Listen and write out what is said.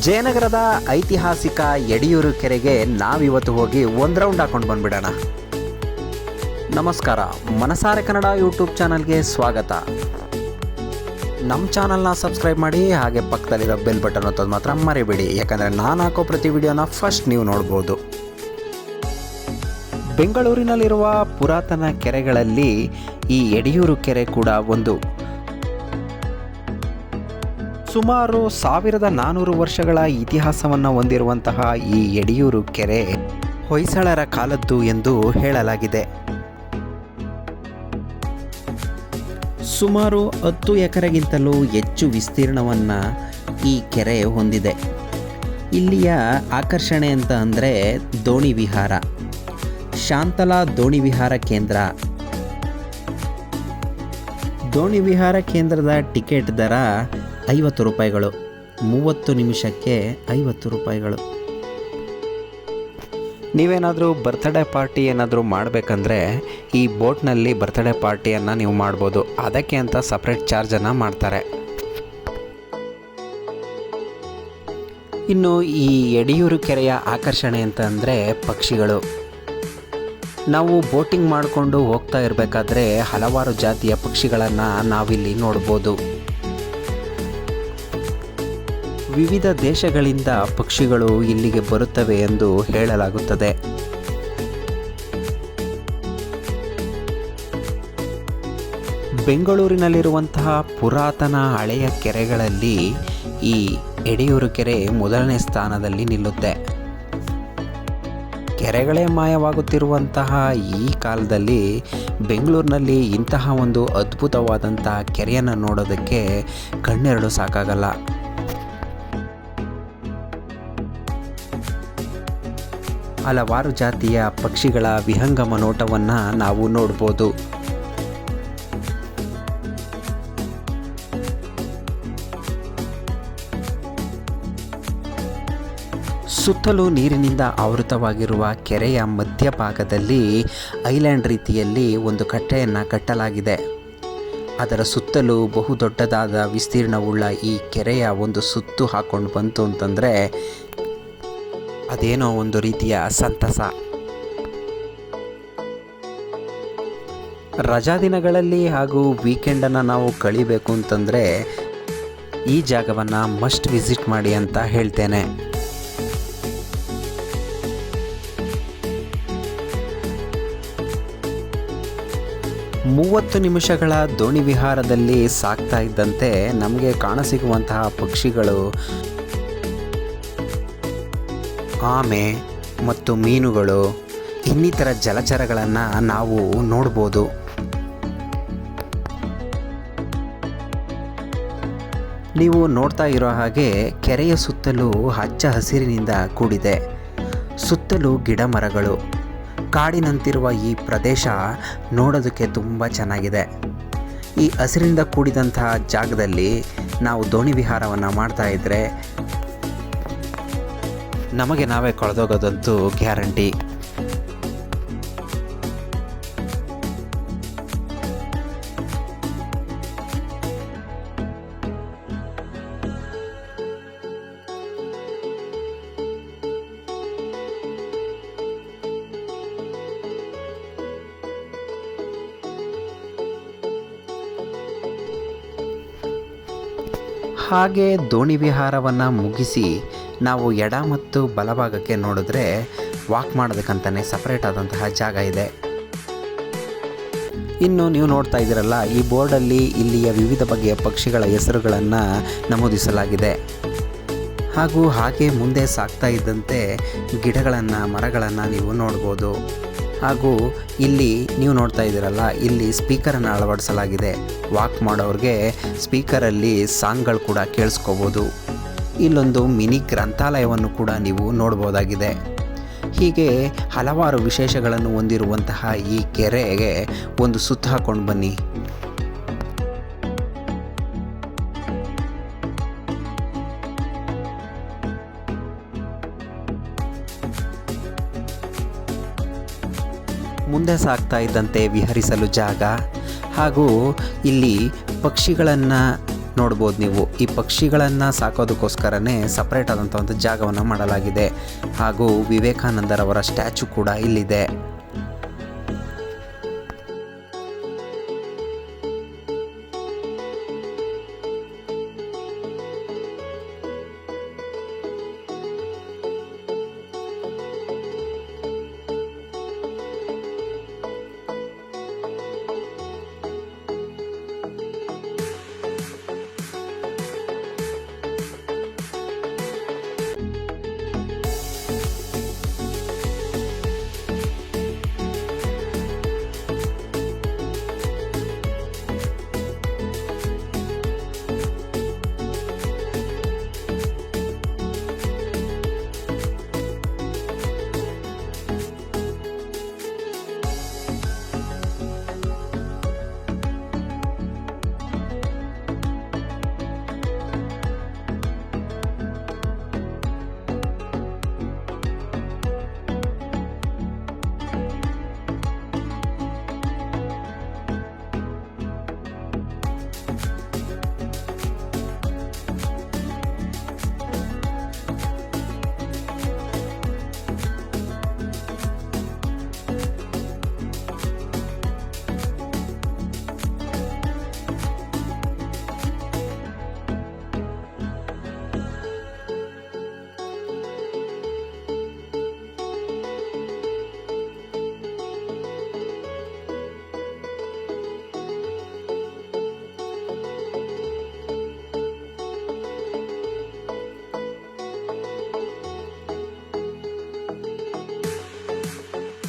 ಜಯನಗರದ ಐತಿಹಾಸಿಕ ಯಡಿಯೂರು ಕೆರೆಗೆ ನಾವಿವತ್ತು ಹೋಗಿ ಒಂದು ರೌಂಡ್ ಹಾಕೊಂಡು ಬಂದ್ಬಿಡೋಣ. ನಮಸ್ಕಾರ, ಮನಸಾರೆ ಕನ್ನಡ ಯೂಟ್ಯೂಬ್ ಚಾನಲ್ಗೆ ಸ್ವಾಗತ. ನಮ್ಮ ಚಾನಲ್ನ ಸಬ್ಸ್ಕ್ರೈಬ್ ಮಾಡಿ, ಹಾಗೆ ಪಕ್ಕದಲ್ಲಿರೋ ಬೆಲ್ ಬಟನ್ ಒತ್ತೋದು ಮಾತ್ರ ಮರಿಬೇಡಿ, ಯಾಕಂದರೆ ನಾನು ಹಾಕೋ ಪ್ರತಿ ವಿಡಿಯೋನ ಫಸ್ಟ್ ನೀವು ನೋಡ್ಬೋದು. ಬೆಂಗಳೂರಿನಲ್ಲಿರುವ ಪುರಾತನ ಕೆರೆಗಳಲ್ಲಿ ಈ ಯಡಿಯೂರು ಕೆರೆ ಕೂಡ ಒಂದು. ಸುಮಾರು 1400 ವರ್ಷಗಳ ಇತಿಹಾಸವನ್ನು ಹೊಂದಿರುವಂತಹ ಈ ಯಡಿಯೂರು ಕೆರೆ ಹೊಯ್ಸಳರ ಕಾಲದ್ದು ಎಂದು ಹೇಳಲಾಗಿದೆ. ಸುಮಾರು 10 ಎಕರೆಗಿಂತಲೂ ಹೆಚ್ಚು ವಿಸ್ತೀರ್ಣವನ್ನು ಈ ಕೆರೆ ಹೊಂದಿದೆ. ಇಲ್ಲಿಯ ಆಕರ್ಷಣೆ ಅಂತ ಅಂದರೆ ದೋಣಿ ವಿಹಾರ, ಶಾಂತಲಾ ದೋಣಿ ವಿಹಾರ ಕೇಂದ್ರ. ದೋಣಿ ವಿಹಾರ ಕೇಂದ್ರದ ಟಿಕೆಟ್ ದರ 50 ರೂಪಾಯಿಗಳು, 30 ನಿಮಿಷಕ್ಕೆ 50 ರೂಪಾಯಿಗಳು. ನೀವೇನಾದರೂ ಬರ್ತ್ಡೇ ಪಾರ್ಟಿ ಏನಾದರೂ ಮಾಡಬೇಕಂದ್ರೆ ಈ ಬೋಟ್ನಲ್ಲಿ ಬರ್ತ್ಡೇ ಪಾರ್ಟಿಯನ್ನು ನೀವು ಮಾಡ್ಬೋದು. ಅದಕ್ಕೆ ಅಂತ ಸಪ್ರೇಟ್ ಚಾರ್ಜನ್ನು ಮಾಡ್ತಾರೆ. ಇನ್ನು ಈ ಯಡಿಯೂರು ಕೆರೆಯ ಆಕರ್ಷಣೆ ಅಂತ ಅಂದರೆ ಪಕ್ಷಿಗಳು. ನಾವು ಬೋಟಿಂಗ್ ಮಾಡಿಕೊಂಡು ಹೋಗ್ತಾ ಇರಬೇಕಾದ್ರೆ ಹಲವಾರು ಜಾತಿಯ ಪಕ್ಷಿಗಳನ್ನು ನಾವಿಲ್ಲಿ ನೋಡ್ಬೋದು. ವಿವಿಧ ದೇಶಗಳಿಂದ ಪಕ್ಷಿಗಳು ಇಲ್ಲಿಗೆ ಬರುತ್ತವೆ ಎಂದು ಹೇಳಲಾಗುತ್ತದೆ. ಬೆಂಗಳೂರಿನಲ್ಲಿರುವಂತಹ ಪುರಾತನ ಹಳೆಯ ಕೆರೆಗಳಲ್ಲಿ ಈ ಯಡಿಯೂರು ಕೆರೆ ಮೊದಲನೇ ಸ್ಥಾನದಲ್ಲಿ ನಿಲ್ಲುತ್ತೆ. ಕೆರೆಗಳೇ ಮಾಯವಾಗುತ್ತಿರುವಂತಹ ಈ ಕಾಲದಲ್ಲಿ ಬೆಂಗಳೂರಿನಲ್ಲಿ ಇಂತಹ ಒಂದು ಅದ್ಭುತವಾದಂಥ ಕೆರೆಯನ್ನು ನೋಡೋದಕ್ಕೆ ಕಣ್ಣೆರಡು ಸಾಕಾಗಲ್ಲ. ಹಲವಾರು ಜಾತಿಯ ಪಕ್ಷಿಗಳ ವಿಹಂಗಮ ನೋಟವನ್ನು ನಾವು ನೋಡ್ಬೋದು. ಸುತ್ತಲೂ ನೀರಿನಿಂದ ಆವೃತವಾಗಿರುವ ಕೆರೆಯ ಮಧ್ಯಭಾಗದಲ್ಲಿ ಐಲ್ಯಾಂಡ್ ರೀತಿಯಲ್ಲಿ ಒಂದು ಕಟ್ಟೆಯನ್ನು ಕಟ್ಟಲಾಗಿದೆ. ಅದರ ಸುತ್ತಲೂ ಬಹುದೊಡ್ಡದಾದ ವಿಸ್ತೀರ್ಣವುಳ್ಳ ಈ ಕೆರೆಯ ಒಂದು ಸುತ್ತು ಹಾಕ್ಕೊಂಡು ಬಂತು ಅಂತಂದರೆ ಅದೇನೋ ಒಂದು ರೀತಿಯ ಸಂತಸ. ರಜಾ ದಿನಗಳಲ್ಲಿ ಹಾಗೂ ವೀಕೆಂಡನ್ನು ನಾವು ಕಳಿಬೇಕು ಅಂತಂದರೆ ಈ ಜಾಗವನ್ನು ಮಸ್ಟ್ ವಿಸಿಟ್ ಮಾಡಿ ಅಂತ ಹೇಳ್ತೇನೆ. ಮೂವತ್ತು ನಿಮಿಷಗಳ ದೋಣಿ ವಿಹಾರದಲ್ಲಿ ಸಾಗ್ತಾ ಇದ್ದಂತೆ ನಮಗೆ ಕಾಣಸಿಗುವಂತಹ ಪಕ್ಷಿಗಳು ಆಮೆ ಮತ್ತು ಮೀನುಗಳು, ಇನ್ನಿತರ ಜಲಚರಗಳನ್ನು ನಾವು ನೋಡ್ಬೋದು. ನೀವು ನೋಡ್ತಾ ಇರೋ ಹಾಗೆ ಕೆರೆಯ ಸುತ್ತಲೂ ಹಚ್ಚ ಹಸಿರಿನಿಂದ ಕೂಡಿದೆ. ಸುತ್ತಲೂ ಗಿಡ ಮರಗಳು, ಕಾಡಿನಂತಿರುವ ಈ ಪ್ರದೇಶ ನೋಡೋದಕ್ಕೆ ತುಂಬ ಚೆನ್ನಾಗಿದೆ. ಈ ಹಸಿರಿನಿಂದ ಕೂಡಿದಂತಹ ಜಾಗದಲ್ಲಿ ನಾವು ದೋಣಿ ವಿಹಾರವನ್ನು ಮಾಡ್ತಾ ಇದ್ದರೆ ನಮಗೆ ನಾವೇ ಕಳೆದೋಗೋದಂತೂ ಗ್ಯಾರಂಟಿ. ಹಾಗೆ ದೋಣಿ ವಿಹಾರವನ್ನು ಮುಗಿಸಿ ನಾವು ಎಡ ಮತ್ತು ಬಲಭಾಗಕ್ಕೆ ನೋಡಿದ್ರೆ ವಾಕ್ ಮಾಡೋದಕ್ಕಂತಲೇ ಸಪ್ರೇಟ್ ಆದಂತಹ ಜಾಗ ಇದೆ. ಇನ್ನು ನೀವು ನೋಡ್ತಾ ಇದ್ದೀರಲ್ಲ, ಈ ಬೋರ್ಡಲ್ಲಿ ಇಲ್ಲಿಯ ವಿವಿಧ ಬಗೆಯ ಪಕ್ಷಿಗಳ ಹೆಸರುಗಳನ್ನು ನಮೂದಿಸಲಾಗಿದೆ. ಹಾಗೂ ಹಾಗೆ ಮುಂದೆ ಸಾಗ್ತಾ ಇದ್ದಂತೆ ಗಿಡಗಳನ್ನು, ಮರಗಳನ್ನು ನೀವು ನೋಡ್ಬೋದು. ಹಾಗೂ ಇಲ್ಲಿ ನೀವು ನೋಡ್ತಾ ಇದ್ದೀರಲ್ಲ, ಇಲ್ಲಿ ಸ್ಪೀಕರನ್ನು ಅಳವಡಿಸಲಾಗಿದೆ. ವಾಕ್ ಮಾಡೋರಿಗೆ ಸ್ಪೀಕರಲ್ಲಿ ಸಾಂಗ್ಗಳು ಕೂಡ ಕೇಳಿಸ್ಕೋಬೋದು. ಇಲ್ಲೊಂದು ಮಿನಿ ಗ್ರಂಥಾಲಯವನ್ನು ಕೂಡ ನೀವು ನೋಡ್ಬೋದಾಗಿದೆ. ಹೀಗೆ ಹಲವಾರು ವಿಶೇಷಗಳನ್ನು ಹೊಂದಿರುವಂತಹ ಈ ಕೆರೆಗೆ ಒಂದು ಸುತ್ತು ಹಾಕ್ಕೊಂಡು ಬನ್ನಿ. ಮುಂದೆ ಸಾಗ್ತಾ ಇದ್ದಂತೆ ವಿಹರಿಸಲು ಜಾಗ ಹಾಗೂ ಇಲ್ಲಿ ಪಕ್ಷಿಗಳನ್ನು ನೋಡ್ಬೋದು ನೀವು. ಈ ಪಕ್ಷಿಗಳನ್ನು ಸಾಕೋದಕ್ಕೋಸ್ಕರನೇ ಸಪ್ರೇಟ್ ಆದಂಥ ಒಂದು ಜಾಗವನ್ನು ಮಾಡಲಾಗಿದೆ. ಹಾಗೂ ವಿವೇಕಾನಂದರವರ ಸ್ಟ್ಯಾಚು ಕೂಡ ಇಲ್ಲಿದೆ.